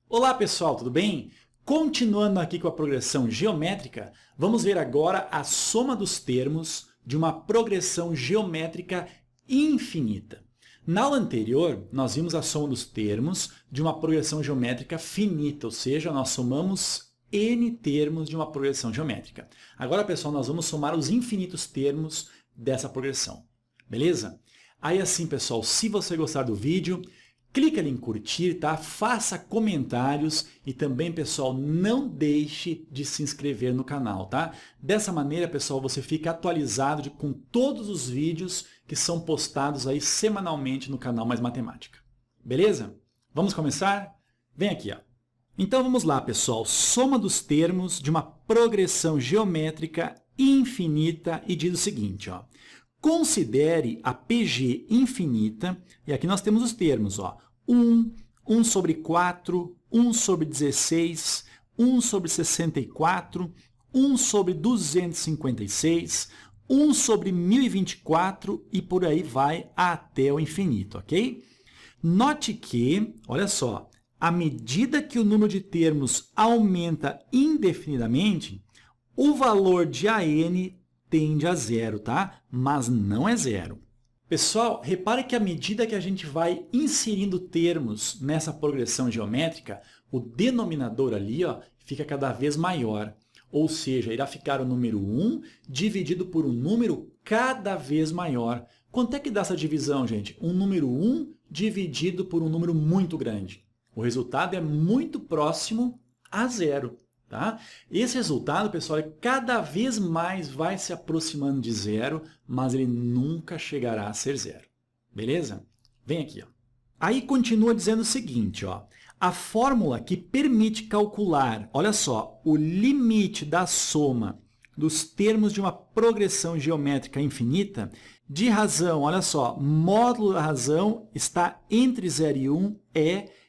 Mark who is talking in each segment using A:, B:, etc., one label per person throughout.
A: Olá pessoal, tudo bem? Continuando aqui com a progressão geométrica, vamos ver agora a soma dos termos de uma progressão geométrica infinita. Na aula anterior, nós vimos a soma dos termos de uma progressão geométrica finita, ou seja, nós somamos n termos de uma progressão geométrica. Agora, pessoal, nós vamos somar os infinitos termos dessa progressão, beleza? Aí assim, pessoal, se você gostar do vídeo, clica ali em curtir, tá? Faça comentários e também, pessoal, não deixe de se inscrever no canal, tá? Dessa maneira, pessoal, você fica atualizado com todos os vídeos que são postados aí semanalmente no canal Mais Matemática. Beleza? Vamos começar? Vem aqui, ó. Então, vamos lá, pessoal. Soma dos termos de uma progressão geométrica infinita e diz o seguinte, ó. Considere a PG infinita, e aqui nós temos os termos, ó, 1, 1 sobre 4, 1 sobre 16, 1 sobre 64, 1 sobre 256, 1 sobre 1024 e por aí vai até o infinito, ok? Note que, olha só, à medida que o número de termos aumenta indefinidamente, o valor de AN tende a zero, tá? Mas não é zero. Pessoal, repare que à medida que a gente vai inserindo termos nessa progressão geométrica, o denominador ali, ó, fica cada vez maior. Ou seja, irá ficar o número 1 dividido por um número cada vez maior. Quanto é que dá essa divisão, gente? Um número 1 dividido por um número muito grande. O resultado é muito próximo a zero. Tá? Esse resultado, pessoal, cada vez mais vai se aproximando de zero, mas ele nunca chegará a ser zero. Beleza? Vem aqui, ó. Aí continua dizendo o seguinte, ó, a fórmula que permite calcular, olha só, o limite da soma dos termos de uma progressão geométrica infinita, de razão, olha só, módulo da razão está entre 0 e 1,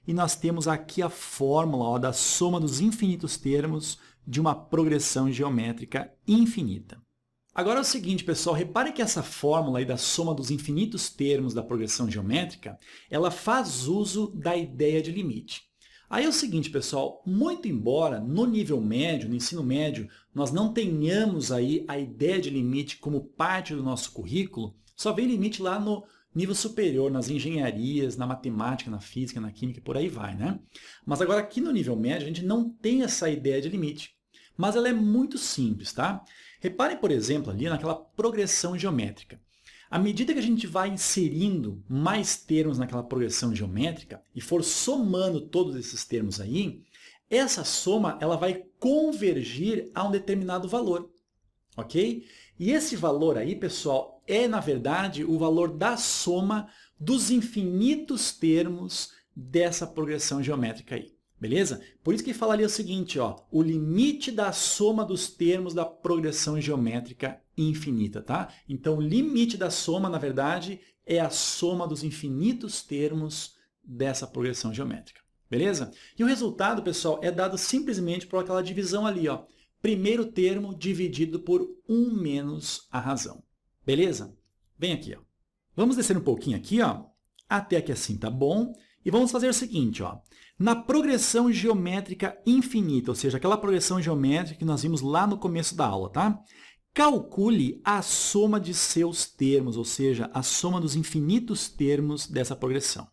A: e nós temos aqui a fórmula, ó, da soma dos infinitos termos de uma progressão geométrica infinita. Agora é o seguinte, pessoal, repare que essa fórmula aí da soma dos infinitos termos da progressão geométrica, ela faz uso da ideia de limite. Aí é o seguinte, pessoal, muito embora no nível médio, no ensino médio, nós não tenhamos aí a ideia de limite como parte do nosso currículo, só vem limite lá no nível superior, nas engenharias, na matemática, na física, na química, por aí vai, né? Mas agora aqui no nível médio a gente não tem essa ideia de limite, mas ela é muito simples, tá? Reparem, por exemplo, ali naquela progressão geométrica. À medida que a gente vai inserindo mais termos naquela progressão geométrica e for somando todos esses termos aí, essa soma ela vai convergir a um determinado valor, ok? E esse valor aí, pessoal, é, na verdade, o valor da soma dos infinitos termos dessa progressão geométrica aí. Beleza? Por isso que falaria o seguinte, ó, o limite da soma dos termos da progressão geométrica infinita, tá? Então, o limite da soma, na verdade, é a soma dos infinitos termos dessa progressão geométrica. Beleza? E o resultado, pessoal, é dado simplesmente por aquela divisão ali, ó. Primeiro termo dividido por 1 menos a razão. Beleza? Vem aqui, ó. Vamos descer um pouquinho aqui, ó, até que assim tá bom. E vamos fazer o seguinte, ó. Na progressão geométrica infinita, ou seja, aquela progressão geométrica que nós vimos lá no começo da aula, tá? Calcule a soma de seus termos, ou seja, a soma dos infinitos termos dessa progressão.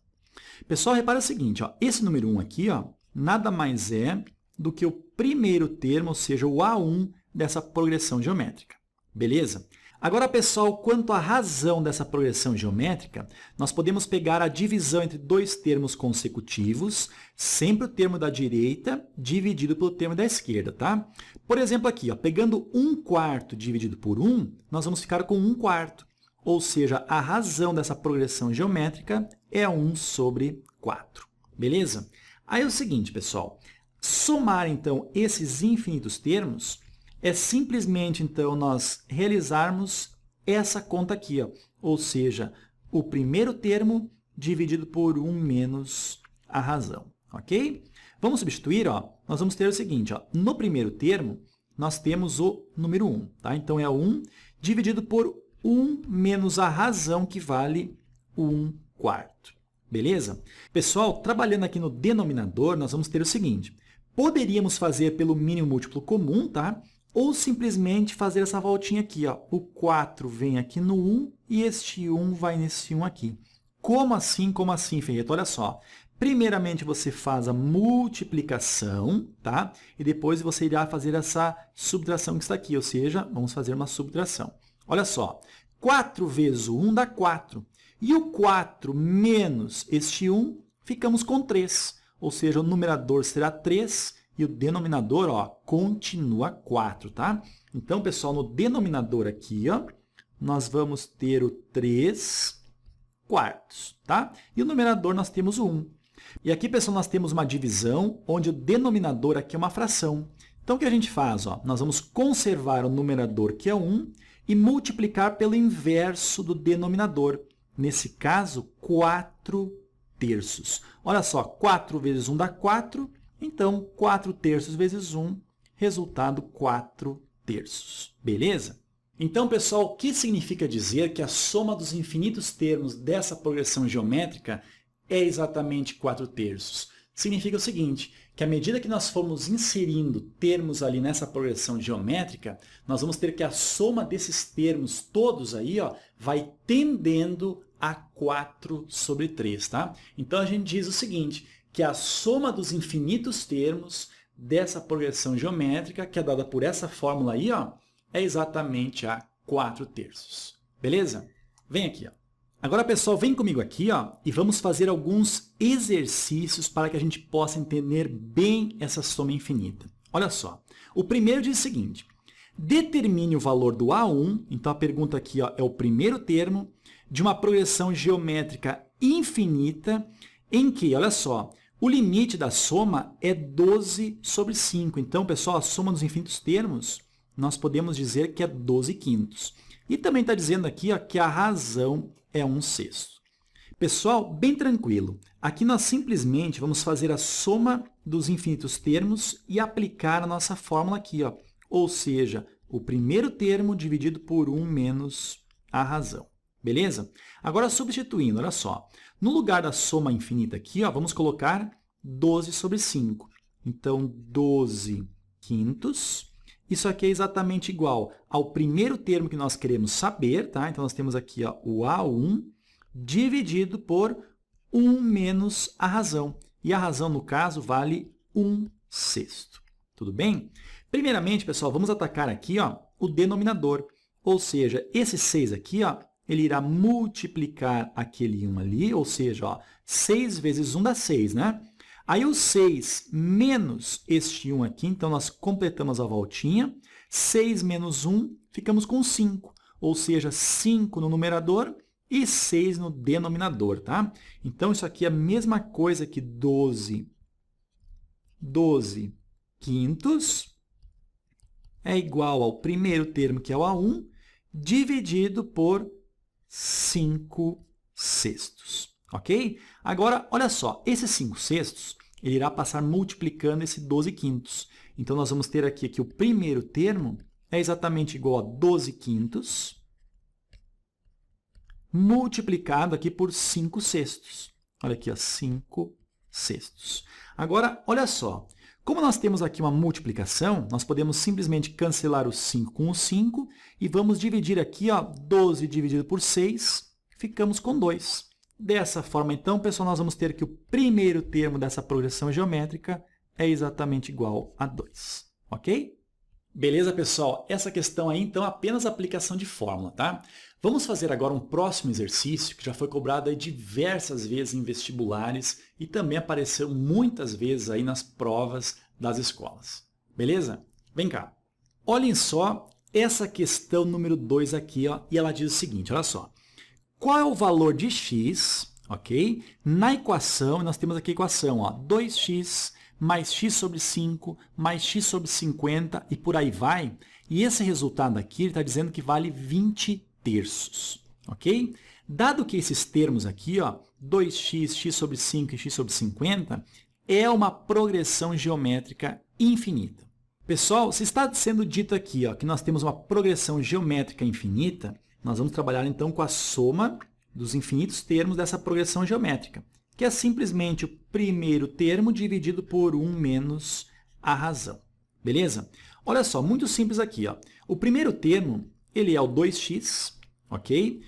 A: Pessoal, repara o seguinte, ó, esse número 1 aqui, ó, nada mais é do que o primeiro termo, ou seja, o A1 dessa progressão geométrica. Beleza? Agora, pessoal, quanto à razão dessa progressão geométrica, nós podemos pegar a divisão entre dois termos consecutivos, sempre o termo da direita dividido pelo termo da esquerda, tá? Por exemplo, aqui, ó, pegando 1/4 dividido por 1, nós vamos ficar com 1/4. Ou seja, a razão dessa progressão geométrica é 1 sobre 4. Beleza? Aí é o seguinte, pessoal, somar, então, esses infinitos termos é simplesmente, então, nós realizarmos essa conta aqui, ó. Ou seja, o primeiro termo dividido por 1 menos a razão, ok? Vamos substituir, ó. Nós vamos ter o seguinte, ó. No primeiro termo, nós temos o número 1, tá? Então, é 1 dividido por 1 menos a razão, que vale 1/4. Beleza? Pessoal, trabalhando aqui no denominador, nós vamos ter o seguinte. Poderíamos fazer pelo mínimo múltiplo comum, tá? Ou simplesmente fazer essa voltinha aqui, ó. O 4 vem aqui no 1 e este 1 vai nesse 1 aqui. Como assim, Ferreto? Olha só. Primeiramente, você faz a multiplicação, tá? E depois você irá fazer essa subtração que está aqui, ou seja, vamos fazer uma subtração. Olha só, 4 vezes o 1 dá 4. E o 4 menos este 1, ficamos com 3. Ou seja, o numerador será 3 e o denominador, ó, continua 4, tá? Então, pessoal, no denominador aqui, ó, nós vamos ter o 3 quartos, tá? E o numerador nós temos o 1. E aqui, pessoal, nós temos uma divisão onde o denominador aqui é uma fração. Então, o que a gente faz? Ó? Nós vamos conservar o numerador, que é 1, e multiplicar pelo inverso do denominador. Nesse caso, 4 terços. Olha só, 4 vezes 1 dá 4, então 4 terços vezes 1, resultado 4 terços. Beleza? Então, pessoal, o que significa dizer que a soma dos infinitos termos dessa progressão geométrica é exatamente 4 terços? Significa o seguinte, que à medida que nós formos inserindo termos ali nessa progressão geométrica, nós vamos ter que a soma desses termos todos aí, ó, vai tendendo a 4 sobre 3, tá? Então, a gente diz o seguinte, que a soma dos infinitos termos dessa progressão geométrica, que é dada por essa fórmula aí, ó, é exatamente a 4 terços. Beleza? Vem aqui, ó. Agora, pessoal, vem comigo aqui, ó, e vamos fazer alguns exercícios para que a gente possa entender bem essa soma infinita. Olha só. O primeiro diz o seguinte. Determine o valor do A1, então a pergunta aqui, ó, é o primeiro termo, de uma progressão geométrica infinita em que, olha só, o limite da soma é 12 sobre 5. Então, pessoal, a soma dos infinitos termos, nós podemos dizer que é 12 quintos. E também está dizendo aqui, ó, que a razão é 1/6. Pessoal, bem tranquilo. Aqui nós simplesmente vamos fazer a soma dos infinitos termos e aplicar a nossa fórmula aqui, ó. Ou seja, o primeiro termo dividido por 1 menos a razão. Beleza? Agora, substituindo, olha só. No lugar da soma infinita aqui, ó, vamos colocar 12 sobre 5. Então, 12 quintos. Isso aqui é exatamente igual ao primeiro termo que nós queremos saber, tá? Então, nós temos aqui, ó, o A1 dividido por 1 menos a razão. E a razão, no caso, vale 1/6. Tudo bem? Primeiramente, pessoal, vamos atacar aqui, ó, o denominador. Ou seja, esse 6 aqui, ó, ele irá multiplicar aquele 1 ali, ou seja, ó, 6 vezes 1 dá 6, né? Aí o 6 menos este 1 aqui, então nós completamos a voltinha. 6 menos 1, ficamos com 5, ou seja, 5 no numerador e 6 no denominador, tá? Então, isso aqui é a mesma coisa que 12 quintos é igual ao primeiro termo, que é o A1, dividido por 5/6. Ok? Agora, olha só, esse 5/6, ele irá passar multiplicando esse 12 quintos. Então, nós vamos ter aqui que o primeiro termo é exatamente igual a 12 quintos multiplicado aqui por 5/6. Olha aqui, ó, 5/6. Agora, olha só, como nós temos aqui uma multiplicação, nós podemos simplesmente cancelar o 5 com o 5 e vamos dividir aqui, ó, 12 dividido por 6, ficamos com 2. Dessa forma, então, pessoal, nós vamos ter que o primeiro termo dessa progressão geométrica é exatamente igual a 2. Ok? Beleza, pessoal? Essa questão aí, então, é apenas aplicação de fórmula, tá? Vamos fazer agora um próximo exercício que já foi cobrado aí diversas vezes em vestibulares e também apareceu muitas vezes aí nas provas das escolas. Beleza? Vem cá. Olhem só essa questão número 2 aqui, ó, e ela diz o seguinte, olha só. Qual é o valor de x, ok? Na equação, nós temos aqui a equação, ó, 2x mais x sobre 5, mais x sobre 50 e por aí vai. E esse resultado aqui está dizendo que vale 20 terços, ok? Dado que esses termos aqui, ó, 2x, x sobre 5 e x sobre 50, é uma progressão geométrica infinita. Pessoal, se está sendo dito aqui, ó, que nós temos uma progressão geométrica infinita, nós vamos trabalhar então com a soma dos infinitos termos dessa progressão geométrica, que é simplesmente o primeiro termo dividido por 1 menos a razão. Beleza? Olha só, muito simples aqui. Ó. O primeiro termo ele é o 2x, ok?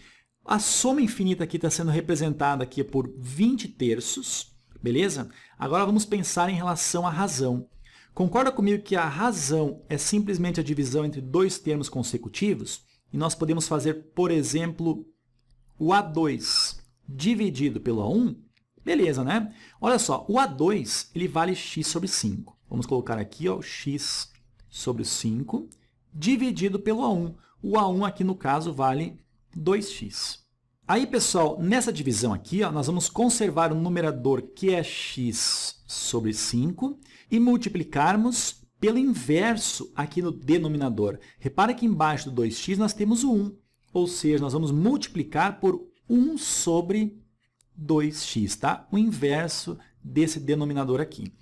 A: A soma infinita aqui está sendo representada aqui por 20 terços, beleza? Agora vamos pensar em relação à razão. Concorda comigo que a razão é simplesmente a divisão entre dois termos consecutivos? E nós podemos fazer, por exemplo, o A2 dividido pelo A1? Beleza, né? Olha só, o A2 ele vale x sobre 5. Vamos colocar aqui ó, x sobre 5 dividido pelo A1. O A1 aqui no caso vale 2x. Aí, pessoal, nessa divisão aqui, ó, nós vamos conservar o numerador que é x sobre 5 e multiplicarmos pelo inverso aqui no denominador. Repara que embaixo do 2x nós temos o 1, ou seja, nós vamos multiplicar por 1 sobre 2x, tá? O inverso desse denominador aqui.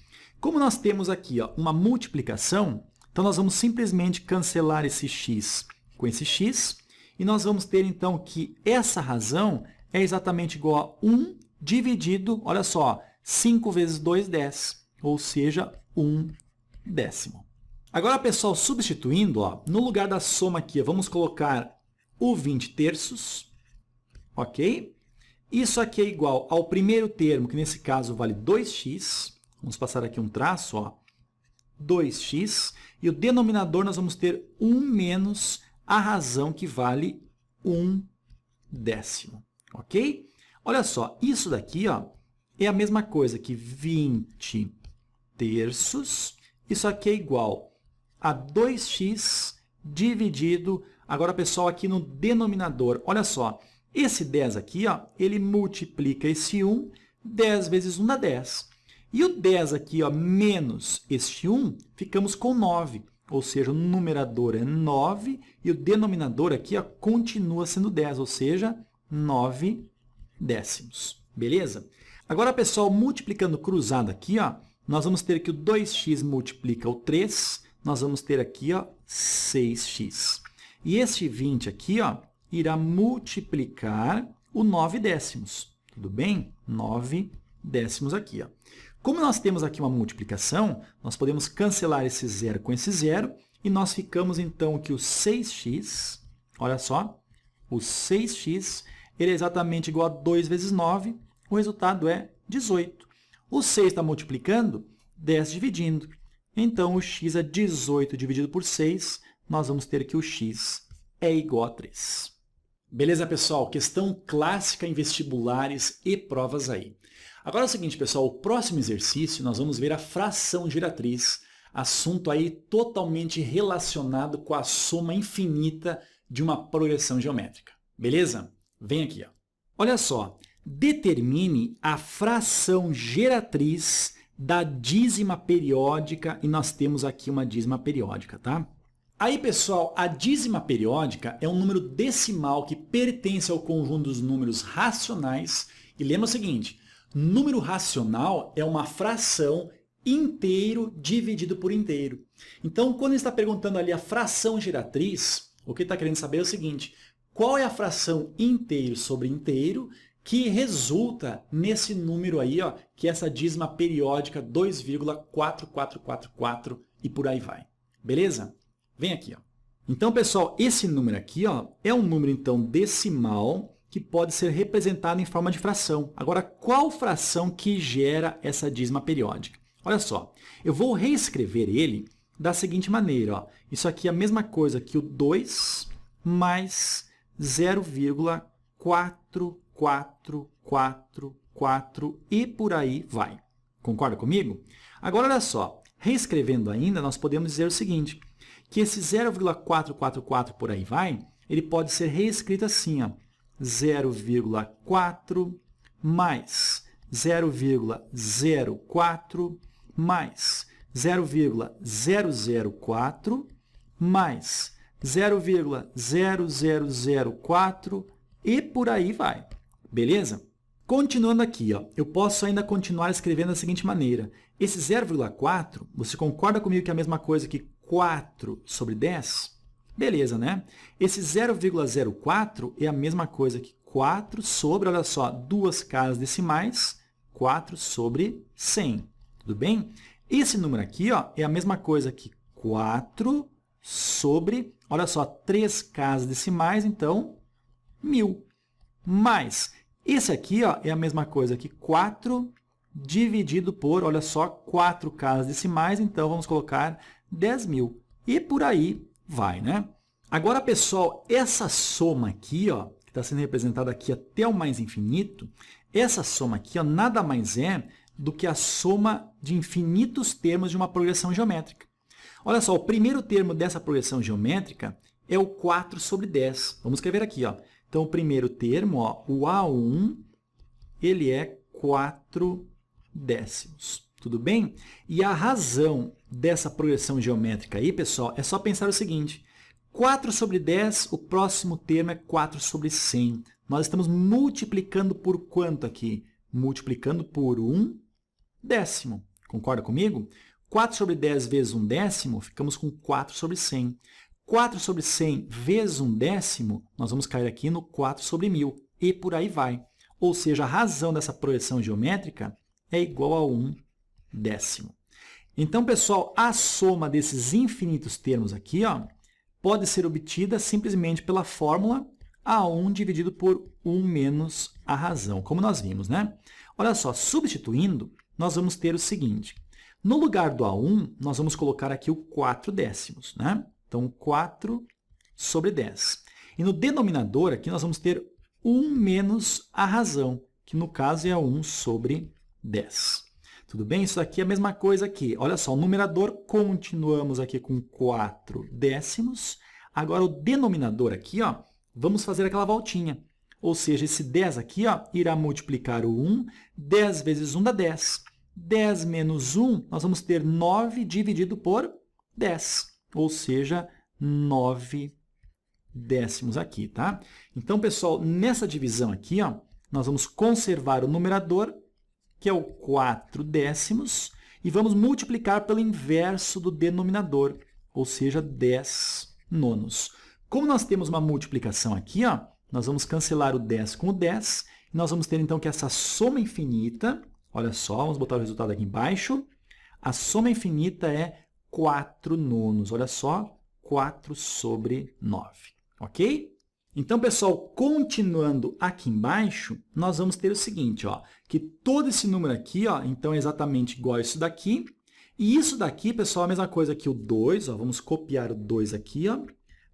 A: Como nós temos aqui ó, uma multiplicação, então nós vamos simplesmente cancelar esse x com esse x, e nós vamos ter, então, que essa razão é exatamente igual a 1 dividido, olha só, 5 vezes 2, 10, ou seja, 1 décimo. Agora, pessoal, substituindo, ó, no lugar da soma aqui, vamos colocar o 20 terços, ok? Isso aqui é igual ao primeiro termo, que nesse caso vale 2x, vamos passar aqui um traço, ó, 2x, e o denominador nós vamos ter 1 menos a razão que vale 1 décimo, ok? Olha só, isso daqui ó, é a mesma coisa que 20 terços, isso aqui é igual a 2x dividido, agora pessoal, aqui no denominador, olha só, esse 10 aqui, ó, ele multiplica esse 1, 10 vezes 1 dá 10. E o 10 aqui, ó, menos este 1, ficamos com 9. Ou seja, o numerador é 9 e o denominador aqui ó, continua sendo 10, ou seja, 9 décimos. Beleza? Agora, pessoal, multiplicando cruzado aqui, ó, nós vamos ter que o 2x multiplica o 3, nós vamos ter aqui ó, 6x. E este 20 aqui ó, irá multiplicar o 9 décimos. Tudo bem? 9 décimos aqui. Ó. Como nós temos aqui uma multiplicação, nós podemos cancelar esse zero com esse zero, e nós ficamos, então, que o 6x, olha só, o 6x, ele é exatamente igual a 2 vezes 9, o resultado é 18. O 6 está multiplicando, 10 dividindo. Então, o x é 18 dividido por 6, nós vamos ter que o x é igual a 3. Beleza, pessoal? Questão clássica em vestibulares e provas aí. Agora é o seguinte, pessoal, o próximo exercício nós vamos ver a fração geratriz, assunto aí totalmente relacionado com a soma infinita de uma progressão geométrica. Beleza? Vem aqui. Ó. Olha só, determine a fração geratriz da dízima periódica, e nós temos aqui uma dízima periódica, tá? Aí, pessoal, a dízima periódica é um número decimal que pertence ao conjunto dos números racionais, e lembra o seguinte, número racional é uma fração inteiro dividido por inteiro. Então, quando ele está perguntando ali a fração geratriz, o que ele está querendo saber é o seguinte, qual é a fração inteiro sobre inteiro que resulta nesse número aí, ó, que é essa dízima periódica 2,4444 e por aí vai. Beleza? Vem aqui. Ó. Então, pessoal, esse número aqui ó, é um número então decimal que pode ser representado em forma de fração. Agora, qual fração que gera essa dízima periódica? Olha só, eu vou reescrever ele da seguinte maneira. Ó. Isso aqui é a mesma coisa que o 2 mais 0,4444 e por aí vai. Concorda comigo? Agora, olha só, reescrevendo ainda, nós podemos dizer o seguinte, que esse 0,444 por aí vai, ele pode ser reescrito assim, ó, 0,4 mais 0,04 mais 0,004 mais 0,0004 e por aí vai. Beleza? Continuando aqui, ó, eu posso ainda continuar escrevendo da seguinte maneira. Esse 0,4, você concorda comigo que é a mesma coisa que 4 sobre 10? Beleza, né? Esse 0,04 é a mesma coisa que 4 sobre, olha só, duas casas decimais, 4 sobre 100. Tudo bem? Esse número aqui, ó, é a mesma coisa que 4 sobre, olha só, 3 casas decimais, então, 1.000. Mais, esse aqui, ó, é a mesma coisa que 4 dividido por, olha só, 4 casas decimais, então vamos colocar 10.000. E por aí vai, né? Agora, pessoal, essa soma aqui, ó, que está sendo representada aqui até o mais infinito, essa soma aqui, ó, nada mais é do que a soma de infinitos termos de uma progressão geométrica. Olha só, o primeiro termo dessa progressão geométrica é o 4 sobre 10. Vamos escrever aqui, ó. Então, o primeiro termo, ó, o A1, ele é 4 décimos. Tudo bem? E a razão dessa progressão geométrica aí, pessoal, é só pensar o seguinte. 4 sobre 10, o próximo termo é 4 sobre 100. Nós estamos multiplicando por quanto aqui? Multiplicando por 1 décimo. Concorda comigo? 4 sobre 10 vezes 1 décimo, ficamos com 4 sobre 100. 4 sobre 100 vezes 1 décimo, nós vamos cair aqui no 4 sobre 1.000. E por aí vai. Ou seja, a razão dessa progressão geométrica é igual a 1 décimo. Então, pessoal, a soma desses infinitos termos aqui, ó, pode ser obtida simplesmente pela fórmula A1 dividido por 1 menos a razão, como nós vimos, né? Olha só, substituindo, nós vamos ter o seguinte. No lugar do A1, nós vamos colocar aqui o 4 décimos, né? Então, 4 sobre 10. E no denominador, aqui, nós vamos ter 1 menos a razão, que no caso é 1 sobre 10. Tudo bem? Isso aqui é a mesma coisa aqui. Olha só, o numerador, continuamos aqui com 4 décimos. Agora, o denominador aqui, ó, vamos fazer aquela voltinha. Ou seja, esse 10 aqui, ó, irá multiplicar o 1. 10 vezes 1 dá 10. 10 menos 1, nós vamos ter 9 dividido por 10. Ou seja, 9 décimos aqui, tá? Então, pessoal, nessa divisão aqui, ó, nós vamos conservar o numerador, que é o 4 décimos, e vamos multiplicar pelo inverso do denominador, ou seja, 10 nonos. Como nós temos uma multiplicação aqui, ó, nós vamos cancelar o 10 com o 10, e nós vamos ter, então, que essa soma infinita, olha só, vamos botar o resultado aqui embaixo, a soma infinita é 4 nonos, olha só, 4 sobre 9, ok? Então, pessoal, continuando aqui embaixo, nós vamos ter o seguinte, ó, que todo esse número aqui, ó, então é exatamente igual a isso daqui. E isso daqui, pessoal, é a mesma coisa que o 2, ó, vamos copiar o 2 aqui, ó,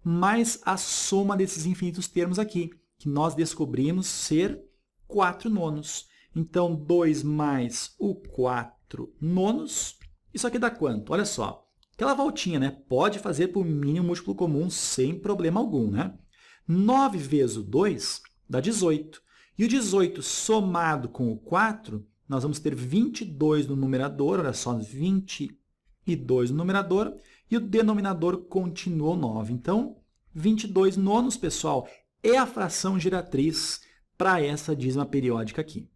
A: mais a soma desses infinitos termos aqui, que nós descobrimos ser 4 nonos. Então, 2 mais o 4 nonos, isso aqui dá quanto? Olha só, aquela voltinha, né? Pode fazer por mínimo múltiplo comum sem problema algum, né? 9 vezes o 2 dá 18. E o 18 somado com o 4, nós vamos ter 22 no numerador, olha só, 22 no numerador, e o denominador continua o 9. Então, 22 nonos, pessoal, é a fração geratriz para essa dízima periódica aqui.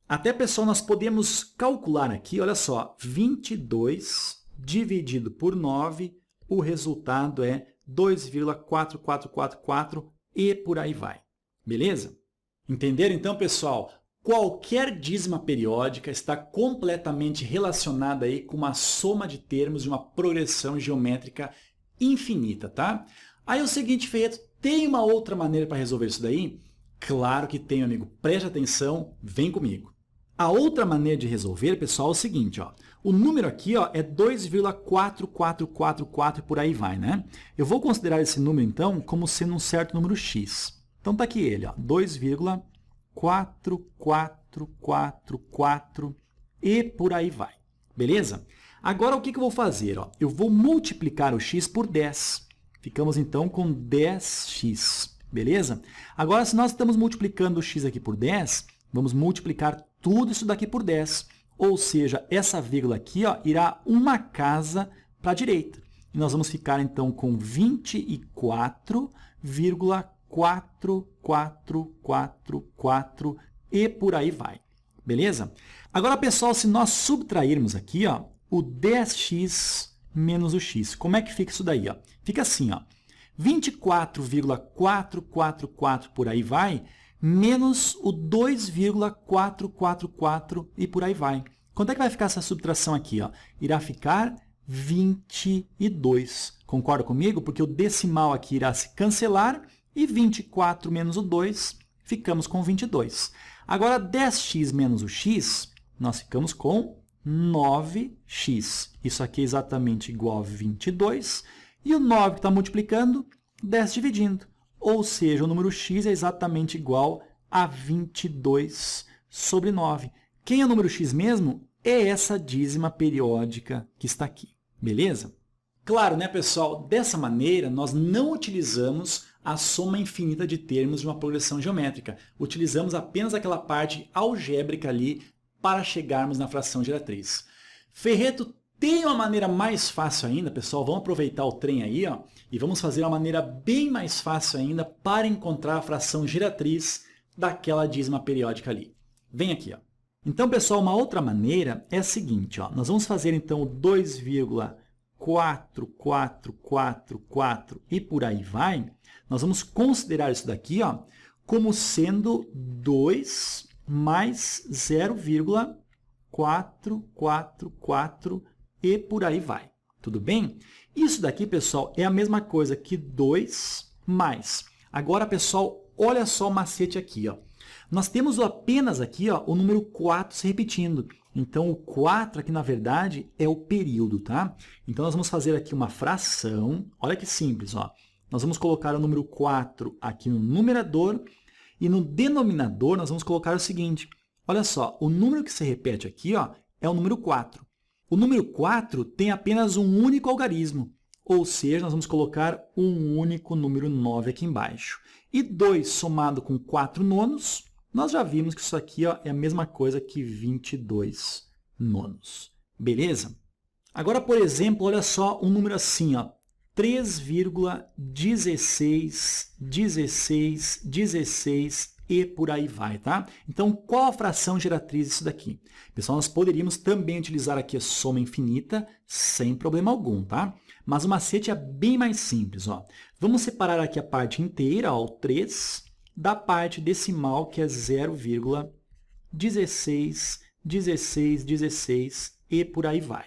A: Até, pessoal, nós podemos calcular aqui, olha só, 22 dividido por 9, o resultado é 2,4444 e por aí vai. Beleza? Entenderam então, pessoal? Qualquer dízima periódica está completamente relacionada aí com uma soma de termos de uma progressão geométrica infinita, tá? Aí o seguinte, Feito, tem uma outra maneira para resolver isso daí? Claro que tem, amigo. Preste atenção, vem comigo. A outra maneira de resolver, pessoal, é o seguinte, ó. O número aqui, ó, é 2,4444 e por aí vai, né? Eu vou considerar esse número, então, como sendo um certo número x. Então, está aqui ele, ó, 2,4444 e por aí vai. Beleza? Agora, o que eu vou fazer? Ó? Eu vou multiplicar o x por 10. Ficamos, então, com 10x. Beleza? Agora, se nós estamos multiplicando o x aqui por 10, vamos multiplicar tudo isso daqui por 10. Ou seja, essa vírgula aqui, ó, irá uma casa para a direita. E nós vamos ficar, então, com 24,4444 e por aí vai. Beleza? Agora, pessoal, se nós subtrairmos aqui, ó, o 10x menos o x, como é que fica isso daí? Ó? Fica assim, ó, 24,444 por aí vai, menos o 2,444 e por aí vai. Quanto é que vai ficar essa subtração aqui? Ó? Irá ficar 22. Concorda comigo? Porque o decimal aqui irá se cancelar e 24 menos o 2, ficamos com 22. Agora, 10x menos o x, nós ficamos com 9x. Isso aqui é exatamente igual a 22. E o 9 que está multiplicando, 10 dividindo. Ou seja, o número x é exatamente igual a 22 sobre 9. Quem é o número x mesmo? É essa dízima periódica que está aqui. Beleza? Claro, né, pessoal? Dessa maneira, nós não utilizamos a soma infinita de termos de uma progressão geométrica. Utilizamos apenas aquela parte algébrica ali para chegarmos na fração geratriz. Ferreto tem uma maneira mais fácil ainda, pessoal. Vamos aproveitar o trem aí, ó, e vamos fazer uma maneira bem mais fácil ainda para encontrar a fração geratriz daquela dízima periódica ali. Vem aqui, ó. Então, pessoal, uma outra maneira é a seguinte, ó. Nós vamos fazer, então, o 2,4444 e por aí vai. Nós vamos considerar isso daqui, ó, como sendo 2 mais 0,444 e por aí vai. Tudo bem? Isso daqui, pessoal, é a mesma coisa que 2 mais. Agora, pessoal, olha só o macete aqui, ó. Nós temos apenas aqui, ó, o número 4 se repetindo. Então, o 4 aqui, na verdade, é o período, tá? Então, nós vamos fazer aqui uma fração. Olha que simples, ó. Nós vamos colocar o número 4 aqui no numerador e no denominador nós vamos colocar o seguinte. Olha só, o número que se repete aqui, ó, é o número 4. O número 4 tem apenas um único algarismo, ou seja, nós vamos colocar um único número 9 aqui embaixo. E 2 somado com 4 nonos, nós já vimos que isso aqui, ó, é a mesma coisa que 22 nonos. Beleza? Agora, por exemplo, olha só um número assim, ó, 3,16 e por aí vai, tá? Então, qual a fração geratriz disso daqui? Pessoal, nós poderíamos também utilizar aqui a soma infinita sem problema algum, tá? Mas o macete é bem mais simples, ó. Vamos separar aqui a parte inteira, ó, o 3, da parte decimal, que é 0,16 e por aí vai.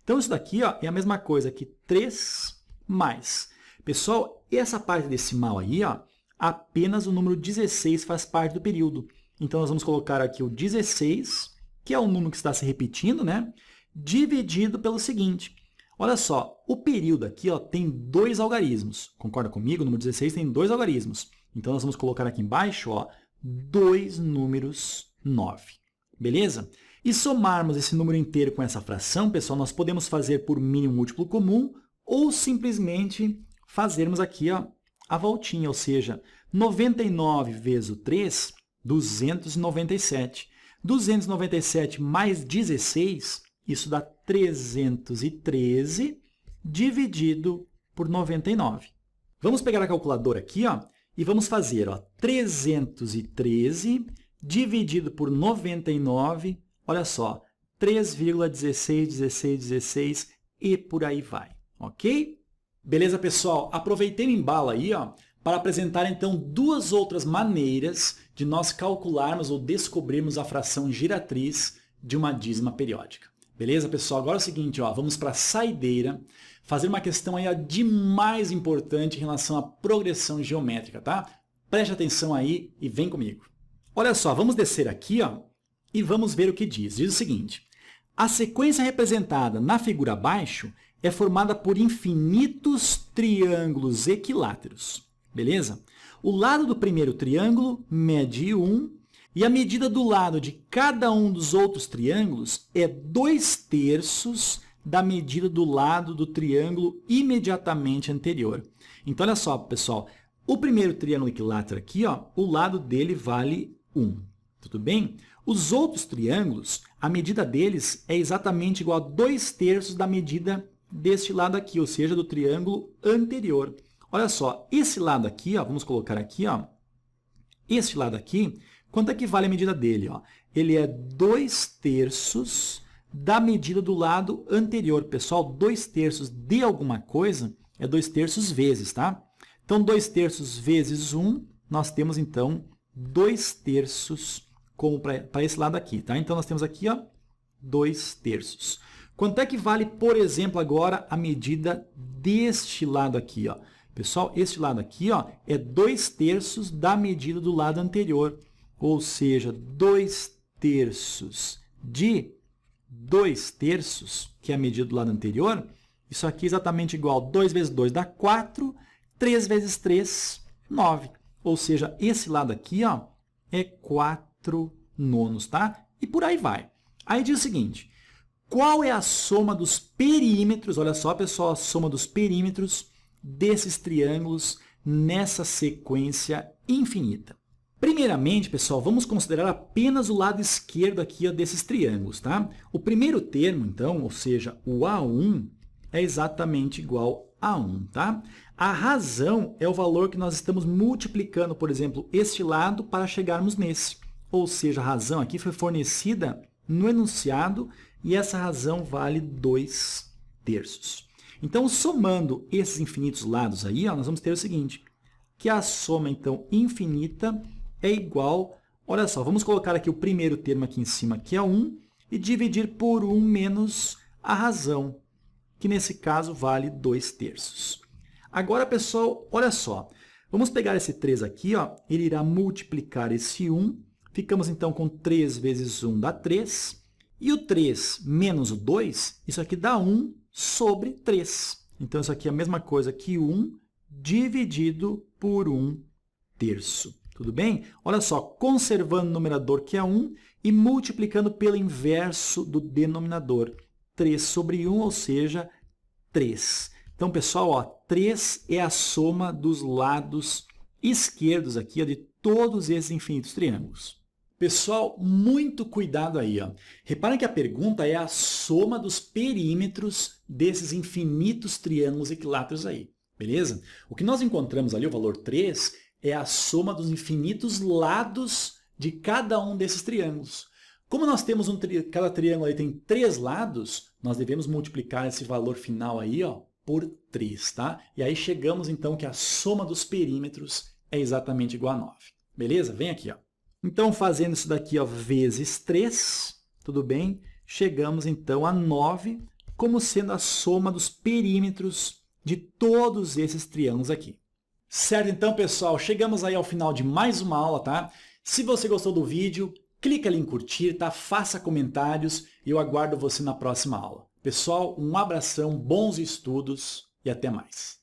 A: Então, isso daqui, ó, é a mesma coisa que 3 mais. Pessoal, essa parte decimal aí, ó, apenas o número 16 faz parte do período. Então, nós vamos colocar aqui o 16, que é o número que está se repetindo, né? Dividido pelo seguinte. Olha só, o período aqui, ó, tem 2 algarismos. Concorda comigo? O número 16 tem 2 algarismos. Então, nós vamos colocar aqui embaixo, ó, 2 números 9. Beleza? E somarmos esse número inteiro com essa fração, pessoal, nós podemos fazer por mínimo múltiplo comum ou simplesmente fazermos aqui, ó, a voltinha, ou seja, 99 vezes o 3, 297. 297 mais 16, isso dá 313 dividido por 99. Vamos pegar a calculadora aqui, ó, e vamos fazer, ó, 313 dividido por 99, olha só, 3,16 e por aí vai, ok? Beleza, pessoal? Aproveitei o embalo aí, ó, para apresentar, então, duas outras maneiras de nós calcularmos ou descobrirmos a fração giratriz de uma dízima periódica. Beleza, pessoal? Agora é o seguinte, ó, vamos para a saideira, fazer uma questão aí, ó, de mais importante em relação à progressão geométrica, tá? Preste atenção aí e vem comigo. Olha só, vamos descer aqui, ó, e vamos ver o que diz. Diz o seguinte, a sequência representada na figura abaixo é formada por infinitos triângulos equiláteros. Beleza? O lado do primeiro triângulo mede 1 e a medida do lado de cada um dos outros triângulos é 2/3 da medida do lado do triângulo imediatamente anterior. Então, olha só, pessoal, o primeiro triângulo equilátero aqui, ó, o lado dele vale 1. Tudo bem? Os outros triângulos, a medida deles é exatamente igual a 2/3 da medida deste lado aqui, ou seja, do triângulo anterior. Olha só, esse lado aqui, ó, vamos colocar aqui, ó, este lado aqui, quanto é que vale a medida dele? Ó? Ele é 2/3 da medida do lado anterior. Pessoal, 2/3 de alguma coisa é 2/3 vezes, tá? Então, 2/3 vezes 1, nós temos, então, 2 terços como para esse lado aqui, tá? Então, nós temos aqui, ó, 2 terços. Quanto é que vale, por exemplo, agora a medida deste lado aqui, ó? Pessoal, este lado aqui, ó, é 2 terços da medida do lado anterior. Ou seja, 2 terços de 2 terços, que é a medida do lado anterior. Isso aqui é exatamente igual a 2 vezes 2 dá 4, 3 vezes 3, 9. Ou seja, esse lado aqui, ó, é 4 nonos, tá? E por aí vai. Aí diz o seguinte, qual é a soma dos perímetros, olha só, pessoal, a soma dos perímetros desses triângulos nessa sequência infinita? Primeiramente, pessoal, vamos considerar apenas o lado esquerdo aqui, ó, desses triângulos, tá? O primeiro termo, então, ou seja, o A1, é exatamente igual a 1, tá? A razão é o valor que nós estamos multiplicando, por exemplo, este lado para chegarmos nesse. Ou seja, a razão aqui foi fornecida no enunciado e essa razão vale 2 terços. Então, somando esses infinitos lados aí, ó, nós vamos ter o seguinte, que a soma, então, infinita é igual, olha só, vamos colocar aqui o primeiro termo aqui em cima, que é 1, e dividir por 1 menos a razão, que nesse caso vale 2 terços. Agora, pessoal, olha só, vamos pegar esse 3 aqui, ó, ele irá multiplicar esse 1, ficamos então com 3 vezes 1 dá 3, e o 3 menos o 2, isso aqui dá 1 sobre 3. Então, isso aqui é a mesma coisa que 1 dividido por 1 terço. Tudo bem? Olha só, conservando o numerador, que é 1, e multiplicando pelo inverso do denominador. 3 sobre 1, ou seja, 3. Então, pessoal, ó, 3 é a soma dos lados esquerdos aqui, ó, de todos esses infinitos triângulos. Pessoal, muito cuidado aí, ó. Reparem que a pergunta é a soma dos perímetros desses infinitos triângulos equiláteros aí, beleza? O que nós encontramos ali, o valor 3, é a soma dos infinitos lados de cada um desses triângulos. Como nós temos cada triângulo aí tem 3 lados, nós devemos multiplicar esse valor final aí, ó, por 3, tá? E aí chegamos então que a soma dos perímetros é exatamente igual a 9. Beleza? Vem aqui, ó. Então, fazendo isso daqui, ó, vezes 3, tudo bem? Chegamos então a 9, como sendo a soma dos perímetros de todos esses triângulos aqui. Certo, então, pessoal, chegamos aí ao final de mais uma aula, tá? Se você gostou do vídeo, clica ali em curtir, tá? Faça comentários e eu aguardo você na próxima aula. Pessoal, um abração, bons estudos e até mais.